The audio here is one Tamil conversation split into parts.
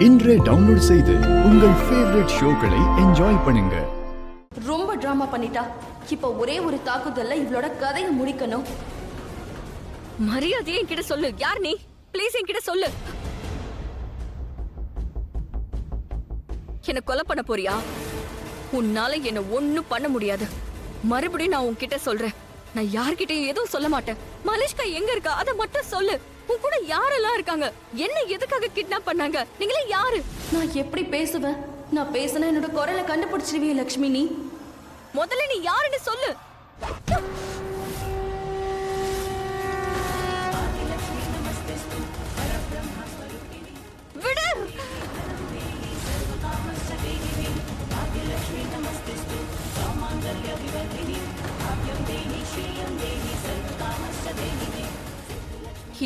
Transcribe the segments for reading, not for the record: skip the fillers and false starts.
இன்றே டவுன்லோட் செய்து உங்கள் ஃபேவரட் ஷோக்களை என்ஜாய் பண்ணுங்க. ரொம்ப டிராமா பண்ணிட்டா. இப்ப ஒரே ஒரு தாக்குதல்ல இவளோட கதையை முடிக்கணும். மரியாதையை என்கிட்ட சொல்லு. யார் நீ? ப்ளீஸ் என்கிட்ட சொல்லு. என்ன கொலை பண்ண போறியா? உன்னால என்ன ஒண்ணும் பண்ண முடியாது. மறுபடியும் நான் உன்கிட்ட சொல்றேன், நான் யார்கிட்டயும் எதுவும் சொல்ல மாட்டேன். மலிஷ்கா எங்க இருக்கா அதை மட்டும் சொல்லு. உன் கூட யாரெல்லாம் இருக்காங்க? என்ன எதுக்காக கிட்னாப் பண்ணாங்க? நீங்களே யாரு? நான் எப்படி பேசுவேன்? நான் பேசினா என்னோட குரலை கண்டுபிடிச்சிருவிய லக்ஷ்மி. நீ முதல்ல நீ யாருன்னு சொல்லு. விடு.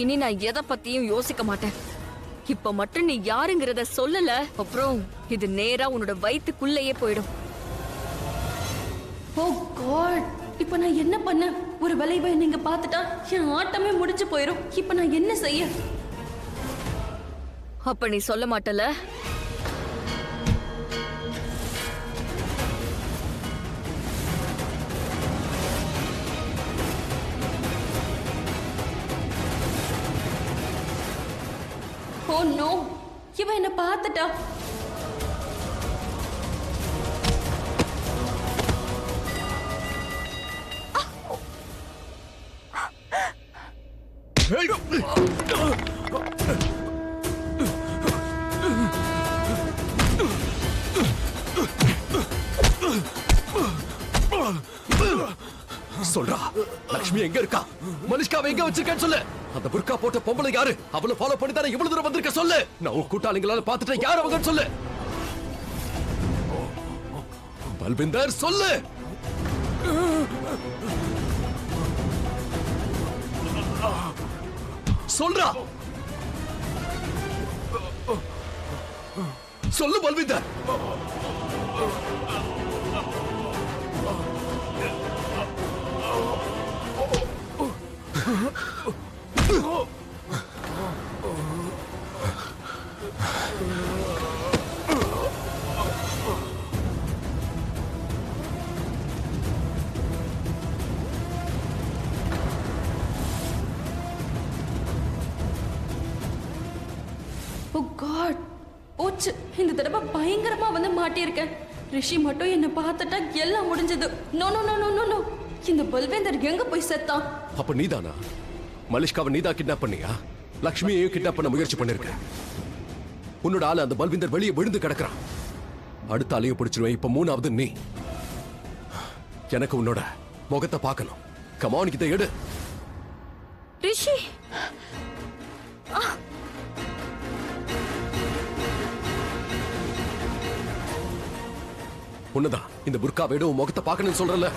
இனி நான் எதை பத்தியும் யோசிக்க மாட்டேன். இப்ப மட்டும் நீ யாருங்கிறத சொல்லல, அப்புறம் இது நேரா உன்னோட வயித்துக்குள்ளேயே போயிடும். ஓ காட், இப்ப நான் என்ன பண்ண? ஒரு விளைவை நீங்க பார்த்துட்டா என் ஆட்டமே முடிஞ்சு போயிடும். இப்ப நான் என்ன செய்ய? அப்ப நீ சொல்ல மாட்டல? ஓ நோ, இவ என்ன பார்த்துட்டா. சொல்றா, லக்ஷ்மி எங்க இருக்கா? மலிஷ்காவை எங்க வச்சிருக்கேன்னு சொல்லு. அந்த புர்கா போட்ட பொம்பளை யாரு? அவளை ஃபாலோ பண்ணி தானே இவ்வளவு தூரம் வந்திருக்க சொல்லு. நான் உன் கூட்டாளிங்களால பார்த்துட்டேன், யார் அவங்கன்னு சொல்லு. பல்விந்தர் சொல்லு. சொல்றா, சொல்லு பல்விந்தர். ஓ காட், போச்சு. இந்த தடவை பயங்கரமா வந்து மாட்டியிருக்கேன். ரிஷி மட்டும் என்ன பார்த்துட்டா எல்லாம் முடிஞ்சது. No no no no no no. இந்த பல்வேந்தர் எங்க போய் செத்தான்? அப்ப நீதானா? மலிஷ்காவை நீதான் கிட்னாப் பண்ணியா? லக்ஷ்மியையும் கிட்னாப் பண்ண முயற்சி பண்ணிருக்க. உன்னோட ஆளு அந்த பல்விந்தர் வெளியே விழுந்து கிடக்குறான். அடுத்த ஆளையும் பிடிச்சிருவேன். இப்ப மூணாவது நீ. எனக்கு உன்னோட முகத்தை பார்க்கணும். கமான், கிட்ட எடு. ரிஷி, உன்னதான் இந்த புர்கா விட உன் முகத்தை பார்க்கணும்னு சொல்றல.